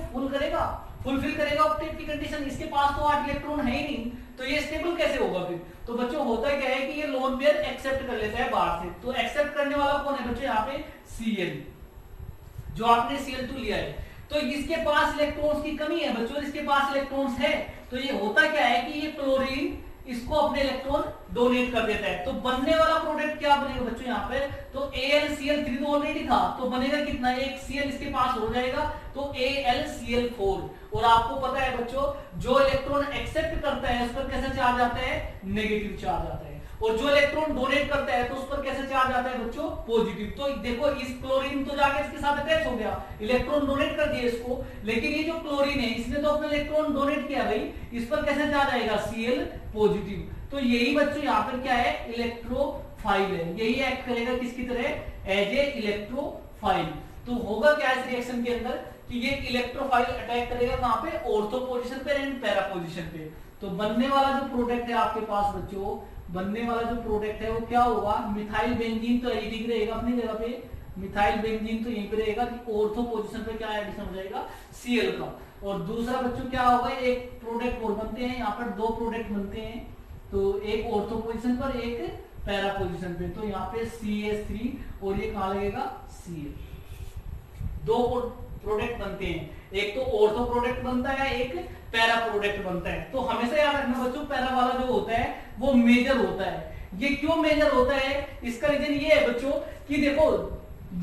फुलफिल करेगा ऑक्टेट की कंडीशन। इसके पास तो 8 इलेक्ट्रॉन है ही नहीं, तो ये स्टेबल कैसे होगा फिर? तो बच्चों होता क्या है कि ये लोन पेयर एक्सेप्ट कर लेता है बाहर से। तो एक्सेप्ट करने वाला कौन है बच्चों? यहाँ पे Cl, जो आपने Cl2 लिया है। तो इसके पास इलेक्ट्रॉन्स की कमी है बच्चों, इसके पास इलेक्ट्रॉन्स है। तो ये होता क्या है कि ये क्लोरीन इसको अपने इलेक्ट्रॉन डोनेट कर देता है। तो बनने वाला प्रोडक्ट क्या बनेगा बच्चों यहाँ पे, तो AlCl3 तो ऑलरेडी था, तो बनेगा कितना, एक Cl इसके पास हो जाएगा, तो AlCl4। और आपको पता है बच्चों, जो इलेक्ट्रॉन एक्सेप्ट करता है उस पर कैसे चार्ज आता है, नेगेटिव चार्ज आता है, और जो इलेक्ट्रॉन डोनेट करता है तो उस पर कैसे चार्ज आता है बच्चों, पॉजिटिव। तो देखो इस क्लोरीन तो जाके इसके साथ अटैच हो गया, इलेक्ट्रॉन डोनेट कर दिया इसको, लेकिन ये जो क्लोरीन है इसने तो अपना इलेक्ट्रॉन डोनेट किया भाई, इस पर कैसे चार्ज आएगा, Cl पॉजिटिव। तो यही बच्चों यहाँ पर क्या है, इलेक्ट्रोफाइल है, यही एक्ट करेगा किसकी तरह, एज ए इलेक्ट्रोफाइल। तो होगा क्या इस रिएक्शन के अंदर कि ये इलेक्ट्रोफाइल अटैक करेगा कहां पे, ऑर्थो पोजीशन पे एंड पैरा पोजीशन पे। तो बनने वाला जो प्रोडक्ट है आपके पास बच्चों, बनने वाला जो प्रोडक्ट है वो क्या होगा, मिथाइल बेंजीन तो एडिटिंग रहेगा अपनी जगह पे, मिथाइल बेंजीन तो यहीं पे रहेगा कि ऑर्थो पोजीशन पे क्या एडिशन हो जाएगा, Cl का। और दूसरा बच्चों क्या होगा, एक प्रोडक्ट और बनते हैं, यहाँ पर दो प्रोडक्ट बनते हैं, तो एक ऑर्थो पोजीशन पर एक पैरा पोजीशन पे, तो यहाँ पे CH3 और ये कहां लगेगा, Cl। दो प्रोडक्ट बनते हैं, एक तो ऑर्थो प्रोडक्ट बनता है, एक पैरा प्रोडक्ट बनता है। तो हमेशा याद रखना बच्चों, पैरा वाला जो होता है वो मेजर होता है। ये क्यों मेजर होता है, इसका रीजन ये है बच्चों कि देखो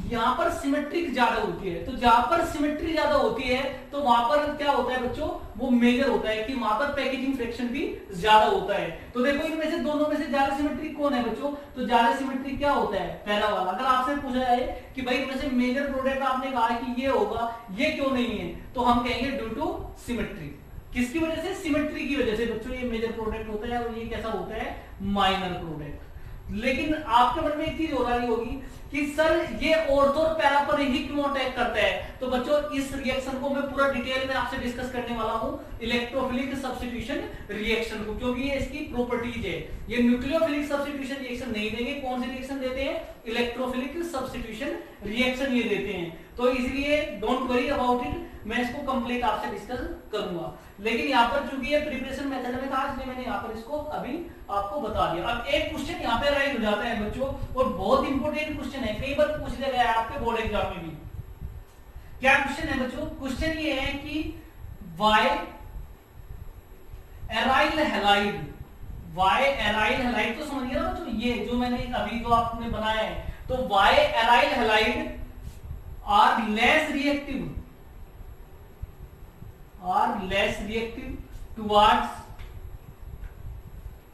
यहाँ पर सिमेट्रिक ज्यादा होती है, तो जहां पर सिमेट्री ज्यादा होती है तो वहां पर क्या होता है बच्चों, वो मेजर होता है कि वहां पर पैकेजिंग फ्रैक्शन भी ज्यादा होता है। तो देखो इनमें से दोनों में से ज्यादा सिमेट्रिक कौन है बच्चों, तो ज्यादा सिमेट्रिक क्या होता है, पैरा वाला। अगर आपसे पूछा जाए कि भाई इनमें से मेजर प्रोडक्ट आपने कहा कि ये होगा, ये क्यों नहीं है, तो हम कहेंगे ड्यू टू सिमेट्री। किसकी वजह से, सिमेट्री की वजह से बच्चों ये मेजर प्रोडक्ट होता है और ये कैसा होता है, माइनर प्रोडक्ट। लेकिन आपके मन में एक चीज हो रही होगी कि सर ये ऑर्थो और पैरा पर ही क्यों अटैक करता है। तो बच्चों इस रिएक्शन को मैं पूरा डिटेल में आपसे डिस्कस करने वाला हूं, इलेक्ट्रोफिलिक सब्स्टिट्यूशन रिएक्शन को, क्योंकि ये इसकी प्रॉपर्टीज है। ये न्यूक्लियोफिलिक सब्स्टिट्यूशन रिएक्शन नहीं देंगे, कौन सी रिएक्शन देते हैं, इलेक्ट्रोफिलिक सब्स्टिट्यूशन रिएक्शन ये देते हैं। तो इसलिए डोंट वरी अबाउट इट, मैं इसको कंप्लीट आपसे डिस्कस करूंगा। लेकिन यहाँ पर चूंकि ये प्रिपरेशन मेथड में था इसलिए मैंने यहाँ पर इसको अभी आपको बता दिया। अब एक क्वेश्चन यहाँ पे राइज हो जाता है बच्चों, और बहुत इंपॉर्टेंट क्वेश्चन है, कई बार पूछ लिया गया है आपके बोर्ड एग्जाम में भी। क्या क्वेश्चन है बच्चों, क्वेश्चन ये है कि why aryl halide, why aryl halide तो समझिए ना बच्चों, ये जो मैंने अभी जो आपने बनाया है, तो why aryl halide are less reactive,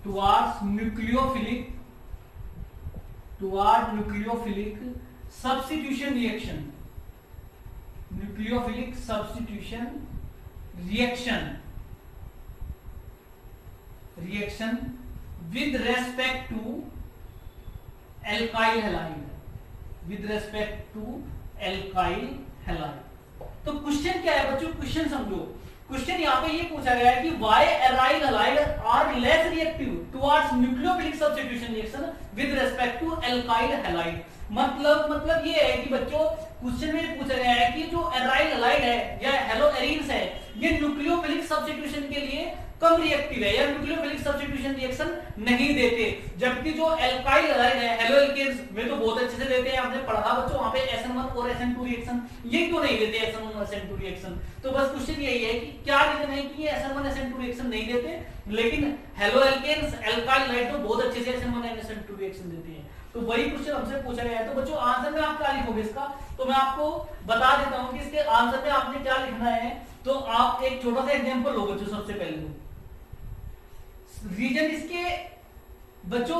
towards nucleophilic substitution reaction with respect to alkyl halide। तो क्वेश्चन क्या है बच्चों, क्वेश्चन समझो। क्वेश्चन यहाँ पे ये पूछा गया है कि why aryl halide are less reactive towards nucleophilic substitution reaction with respect to alkyl halide। मतलब ये है कि बच्चों क्वेश्चन में पूछा गया है कि जो एराइल हैलाइड है या हेलोएरिन्स है, ये न्यूक्लियोफिलिक सब्स्टिट्यूशन के लिए कम रिएक्टिव है या न्यूक्लियोफिलिक सब्स्टिट्यूशन रिएक्शन नहीं देते, जबकि जो एल्काइल हैलाइड है, हेलोएल्केन्स वे तो बहुत अच्छे से देते हैं। आपने पढ़ा बच्चों वहां पे SN1 और SN2 रिएक्शन, ये क्यों नहीं देते SN1 और SN2 रिएक्शन। तो बस क्वेश्चन यही है कि क्या रीजन है कि ये SN1 SN2 रिएक्शन नहीं देते, लेकिन हेलोएल्केन्स एल्काइल हैलाइड तो बहुत अच्छे से SN1 और SN2 रिएक्शन देते हैं। तो वही क्वेश्चन हमसे पूछा गया है। तो बच्चों आंसर में आप क्या लिखोगे इसका, तो मैं आपको बता देता हूं कि इसके आंसर में आपने क्या लिखना है। तो आप एक छोटा सा एग्जांपल लो बच्चों, सबसे पहले रीजन इसके बच्चों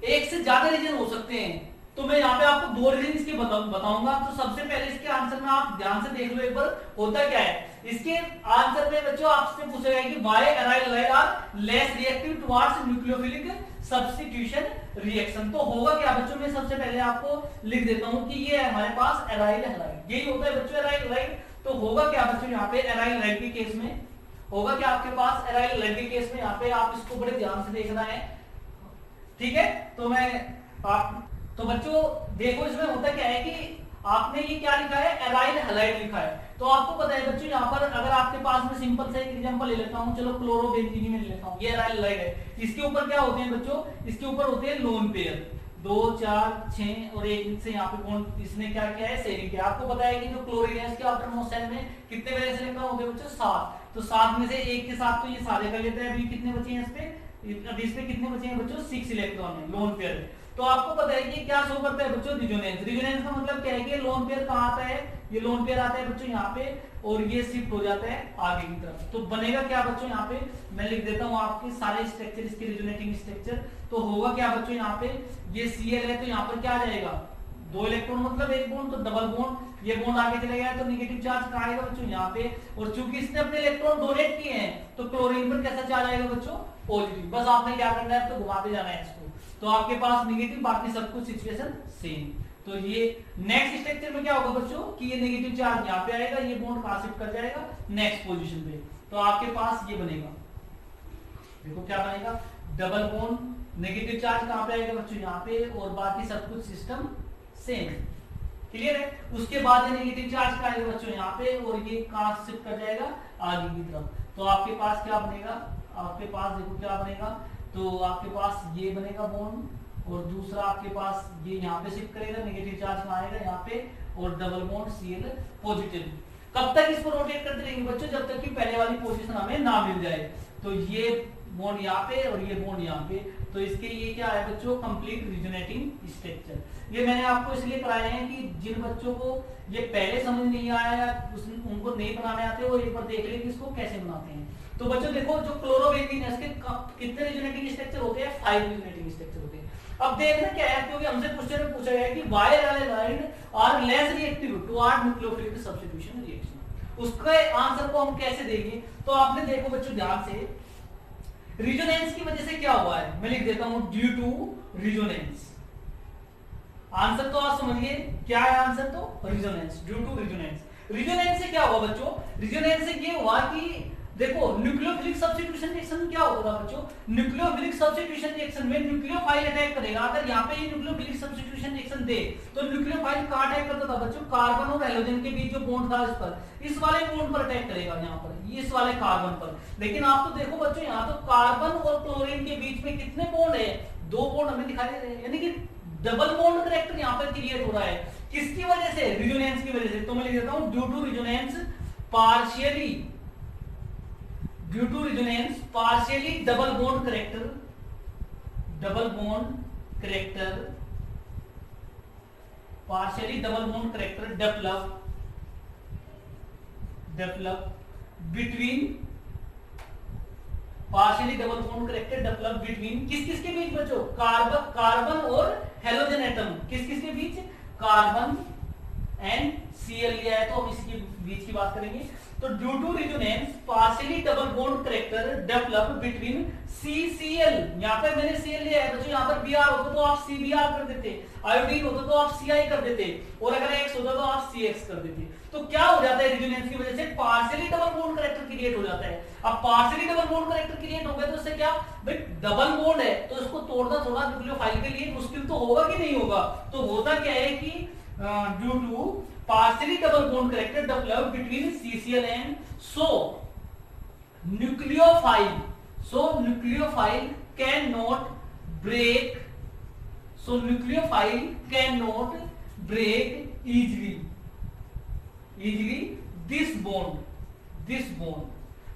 एक से ज्यादा रीजन हो सकते हैं, तो मैं यहाँ पे आपको दो रीजन इसके बताऊंगा। तो सबसे पहले इसके आंसर में आप ध्यान से देख लो एक बार होता क्या है। इसके आंसर में बच्चों आपसे पूछा गया कि why aryl halide are less reactive towards nucleophilic substitution reaction. तो होगा क्या बच्चों, मैं सबसे पहले आपको लिख देता हूं कि ये है हमारे पास एराइल हैलाइड, यही होता है बच्चों एराइल हैलाइड। तो होगा क्या बच्चों यहाँ पे एराइल हैलाइड के केस में होगा क्या आपके पास एराइल हैलाइड के केस में, यहाँ पे आप इसको बड़े ध्यान से देखना है, ठीक है। तो मैं आप तो बच्चों देखो इसमें होता क्या है कि आपने ये क्या लिखा है, एराइल हैलाइड लिखा है। तो आपको पता है बच्चों यहाँ पर अगर आपके पास में सिंपल से एक एग्जांपल ले लेता हूँ, चलो क्लोरोबेंजीन में ले लेता हूँ, ये एराइल हैलाइड है। इसके ऊपर क्या होते हैं बच्चों, इसके ऊपर होते हैं लोन पेयर 2 4 6 और एक से यहाँ पे कौन, इसने क्या किया है, शेयरिंग किया। आपको पता है कि जो क्लोरीन है इसके आउटरमोस्ट शेल में कितने वैलेंस इलेक्ट्रॉन होते हैं बच्चों, 7। तो 7 में से एक के साथ तो ये सारे कर लेते हैं। अभी कितने बचे हैं इस पे, अब इसमें कितने बचे हैं बच्चों 6 इलेक्ट्रॉन है लोन पेयर। तो आपको पता है कि क्या शो करता है बच्चों रिजोनेंस। रिजोनेंस का मतलब क्या है कि लोन पेयर कहां आता है, ये लोन पेयर आता है बच्चों यहाँ पे और ये शिफ्ट हो जाता है आगे की तरफ। तो बनेगा क्या बच्चों यहाँ पे मैं लिख देता हूँ आपके सारे स्ट्रक्चर इसके रिजोनेटिंग स्ट्रक्चर। तो होगा क्या बच्चों यहाँ पे ये Cl है तो यहाँ पर क्या आ जाएगा 2 इलेक्ट्रॉन मतलब 1 बॉन्ड, तो डबल बॉन्ड, ये बॉन्ड आगे चले गया तो नेगेटिव चार्ज कहां आएगा बच्चों यहाँ पे। और चूंकि इसने अपने इलेक्ट्रॉन डोनेट किए हैं तो क्लोरीन पर कैसा चार्ज आएगा बच्चों पॉजिटिव। बस आपने क्या करना है तो घुमाते जाना है इसको, तो आपके पास नेगेटिव बाकी सब कुछ सिचुएशन सेम। तो ये नेक्स्ट स्ट्रक्चर में क्या होगा बच्चों कि ये नेगेटिव चार्ज यहाँ पे आएगा, ये बॉन्ड कहां शिफ्ट कर जाएगा नेक्स्ट पोजीशन पे। तो आपके पास ये बनेगा, देखो क्या बनेगा डबल बॉन्ड, नेगेटिव चार्ज कहां पे आएगा बच्चों यहाँ पे और बाकी सब कुछ सिस्टम सेम। क्लियर है। उसके बाद ये नेगेटिव चार्ज का आएगा बच्चों यहाँ पे और ये कहां शिफ्ट कर जाएगा आगे की तरफ। तो आपके पास क्या बनेगा, आपके पास देखो क्या बनेगा, तो आपके पास ये बनेगा बॉन्ड और दूसरा आपके पास ये यहाँ पे शिफ्ट करेगा, नेगेटिव चार्ज कहां आएगा यहाँ पे और डबल बॉन्ड Cl पॉजिटिव। कब तक इसको रोटेट करते रहेंगे बच्चों जब तक कि पहले वाली पोजीशन हमें ना मिल जाए। तो ये बॉन्ड यहाँ पे और ये बॉन्ड यहाँ पे, तो इसके ये क्या है बच्चों कंप्लीट रिजोनेटिंग स्ट्रक्चर। ये मैंने आपको इसलिए कराए हैं कि जिन बच्चों को ये पहले समझ नहीं आया या उनको नहीं बनाने आते वो एक बार देख लें कि इसको कैसे बनाते हैं। तो बच्चों देखो जो क्लोरोबेंजीन है इसके कितने रिजोनेटिंग स्ट्रक्चर होते हैं 5 रिजोनेटिंग स्ट्रक्चर होते हैं। अब देखना क्या है क्योंकि हमसे क्वेश्चन में पूछा गया कि why halide are less reactive toward nucleophilic substitution reaction, उसके आंसर को हम कैसे देंगे। तो आपने देखो बच्चों ध्यान से रिजोनेंस की वजह से क्या हुआ है मैं लिख देता हूं ड्यू टू रिजोनेंस। आंसर तो आप समझिए क्या है आंसर, तो resonance, due to resonance. Resonance से क्या हुआ बच्चों, रिजोनेंस से ये हुआ कि देखो न्यूक्लियोफिलिक सब्स्टिट्यूशन रिएक्शन क्या होगा बच्चों, न्यूक्लियोफिलिक सब्स्टिट्यूशन रिएक्शन में न्यूक्लियोफाइल अटैक करेगा। अगर यहाँ पे ये न्यूक्लियोफिलिक सब्स्टिट्यूशन रिएक्शन दे तो न्यूक्लियोफाइल कहां अटैक करता था बच्चों कार्बन और हैलोजन के बीच जो बॉन्ड था इस पर, इस वाले बॉन्ड पर अटैक करेगा यहाँ पर इस वाले कार्बन पर। लेकिन आप तो देखो बच्चों यहाँ तो कार्बन और क्लोरीन के बीच में कितने बॉन्ड है 2 बॉन्ड हमें दिखाई दे रहे हैं, यानी कि डबल बॉन्ड करैक्टर यहाँ पर क्रिएट हो रहा है किसकी वजह से रिजोनेंस की वजह से। तो मैं लिख देता हूं due to resonance partially, due to resonance partially double bond character, double bond character, partially double bond character develop between, partially double bond character develop between किस किस के बीच बच्चों कार्बन और हैलोजन एटम, किस किस के बीच कार्बन एंड Cl लिया है तो हम इसके बीच की बात करेंगे। तो due to resonance partially double bond character develop between CCl, यहाँ पे मैंने Cl लिया है बच्चों, यहाँ पर Br होता तो आप CBr कर देते, आयोडीन होता तो आप Ci कर देते और अगर X होता तो आप CX कर देते। तो क्या हो जाता है रिजोनेंस की वजह से partially double bond character create हो जाता है। अब partially double bond character create हो गया तो उससे क्या भाई डबल बॉन्ड है तो इसको तोड़ना थोड़ा न्यूक्लियोफाइल के लिए मुश्किल तो होगा कि नहीं होगा। तो होता क्या है कि due to partially double bond character developed between CCl and so nucleophile cannot break, so nucleophile cannot break easily this bond।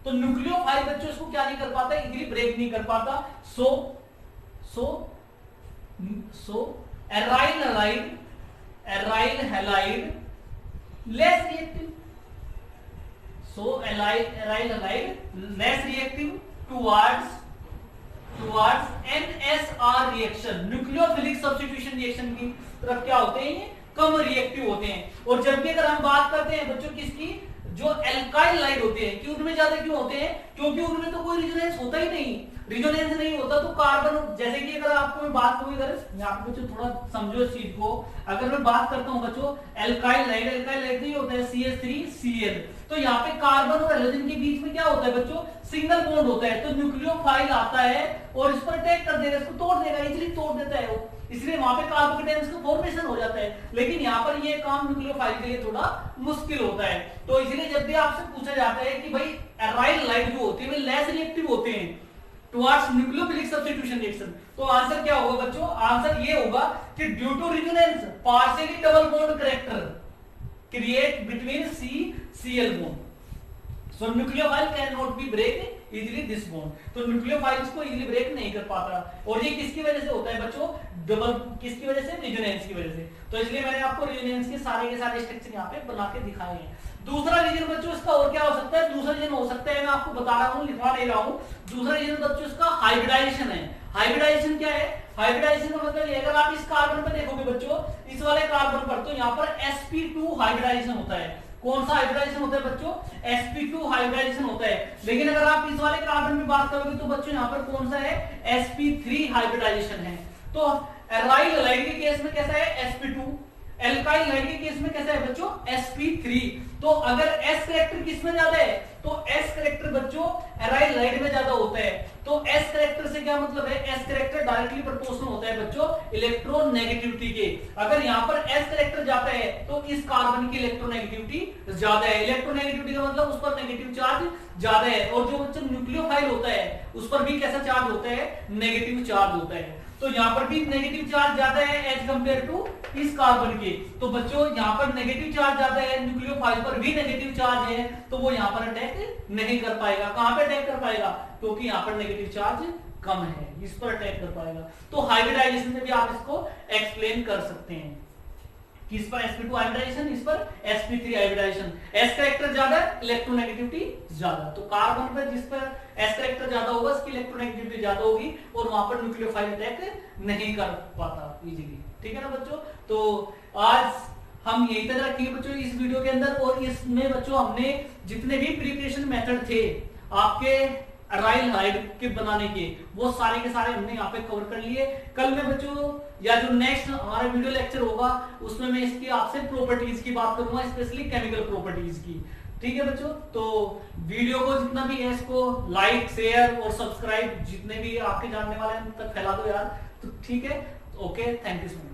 तो न्यूक्लियोफाइल बच्चों इसको क्या नहीं कर पाता इजीली ब्रेक नहीं कर पाता। So aryl halide less reactive, so aryl halide less reactive towards NSR reaction, nucleophilic substitution reaction की तरफ क्या होते हैं ये कम रिएक्टिव होते हैं। और जब भी अगर हम बात करते हैं बच्चों किसकी जो एल्काइल लाइड होते हैं कि उनमें ज्यादा क्यों होते हैं क्योंकि उनमें तो कोई रिजोनेंस होता ही नहीं, रिजोनेंस नहीं होता तो कार्बन जैसे कि अगर आपको मैं बात करूं इधर यहाँ पे बच्चों थोड़ा समझो इस चीज को, अगर मैं बात करता हूं बच्चों एल्काइल लाइड नहीं होता है CH3Cl, तो यहाँ पे कार्बन और हैलोजन के बीच में क्या होता है बच्चों सिंगल बॉन्ड होता है। तो न्यूक्लियोफाइल आता है और इस पर अटैक कर देगा, इसको तोड़ देगा, इजीली तोड़ देता है वो, इसलिए वहां पे कार्बोकेटायंस का फॉर्मेशन हो जाता है। लेकिन यहाँ पर ये काम न्यूक्लियोफाइल के लिए थोड़ा मुश्किल होता है। तो इसलिए जब भी आपसे पूछा जाता है कि भाई एराइल लाइड जो होती है वे लेस रिएक्टिव होते हैं टुवर्ड्स न्यूक्लियोफिलिक सब्स्टिट्यूशन रिएक्शन, तो आंसर क्या होगा बच्चों, आंसर ये होगा कि due to resonance partially double bond character create between CCl bond, so nucleophile cannot be break easily this bond. तो न्यूक्लियोफाइल्स को इजीली ब्रेक नहीं कर पाता। और ये किसकी वजह से होता है बच्चों? डबल किसकी वजह से? रेजोनेंस की वजह से। तो इसलिए मैंने आपको रेजोनेंस के सारे स्ट्रक्चर यहाँ पे बना के दिखाए हैं। दूसरा रीजन बच्चों इसका और क्या हो सकता है? दूसरा रीजन हो सकता है, मैं आपको बता रहा हूँ, लिखवा नहीं रहा हूँ। दूसरा रीजन बच्चों इसका हाइब्रिडाइजेशन है। हाइब्रिडाइजेशन क्या है? हाइब्रिडाइजेशन का मतलब ये, अगर आप इस कार्बन पे देखोगे बच्चों, इस वाले कार्बन पर, तो यहाँ पर sp2 हाइब्रिडाइजेशन होता है। कौन सा हाइब्रिडाइजेशन होता है बच्चों? sp2 हाइब्रिडाइजेशन होता है। लेकिन अगर आप इस वाले कार्बन में बात करोगे तो बच्चों यहाँ पर कौन सा है? sp3 हाइब्रिडाइजेशन है। तो एराइल हैलाइड के केस में कैसा है? sp2। एल्काइल हैलाइड के केस में कैसा है बच्चों? sp3। तो अगर s कैरेक्टर किसमें ज्यादा है? तो s कैरेक्टर बच्चों एराइल हैलाइड में ज्यादा होता है। तो s कैरेक्टर से क्या मतलब है? s कैरेक्टर डायरेक्टली प्रोपोर्शनल होता है बच्चों इलेक्ट्रोनेगेटिविटी के। अगर यहाँ पर s कैरेक्टर जाता है तो इस कार्बन की इलेक्ट्रोनेगेटिविटी ज्यादा है। इलेक्ट्रोनेगेटिविटी का मतलब उस पर नेगेटिव चार्ज ज्यादा है। और जो बच्चों न्यूक्लियोफाइल होता है उस पर भी कैसा चार्ज होता है? नेगेटिव चार्ज होता है। तो यहाँ पर भी नेगेटिव चार्ज ज्यादा है एज कंपेयर टू इस कार्बन के। तो बच्चों यहाँ पर नेगेटिव चार्ज ज्यादा है, न्यूक्लियोफाइल पर भी नेगेटिव चार्ज है, तो वो यहाँ पर अटैक नहीं कर पाएगा। कहां पे अटैक कर पाएगा? क्योंकि यहाँ पर नेगेटिव चार्ज कम है, इस पर अटैक कर पाएगा। तो हाइब्रिडाइजेशन में भी आप इसको एक्सप्लेन कर सकते हैं। किस पर? sp2 हाइब्रिडाइजेशन, इस पर sp3 हाइब्रिडाइजेशन। s कैरेक्टर ज्यादा, इलेक्ट्रोनेगेटिविटी ज्यादा। तो कार्बन पर जिस पर s कैरेक्टर ज्यादा होगा उसकी इलेक्ट्रोनेगेटिविटी ज्यादा होगी और वहां पर न्यूक्लियोफाइल अटैक नहीं कर पाता इजीली। ठीक है ना बच्चों? तो आज हम यही तक रखेंगे बच्चों इस वीडियो के अंदर। और इसमें बच्चों हमने जितने भी प्रिपरेशन मेथड थे आपके एराइल हैलाइड के बनाने के, वो सारे के सारे हमने यहाँ पे कवर कर लिए। कल में बच्चों या जो नेक्स्ट हमारा वीडियो लेक्चर होगा उसमें मैं इसकी आपसे प्रॉपर्टीज की बात करूंगा, स्पेशली केमिकल प्रॉपर्टीज की। ठीक है बच्चों? तो वीडियो को जितना भी है इसको लाइक, शेयर और सब्सक्राइब जितने भी आपके जानने वाले हैं तक फैला दो यार। तो ठीक है, okay, thank you so much.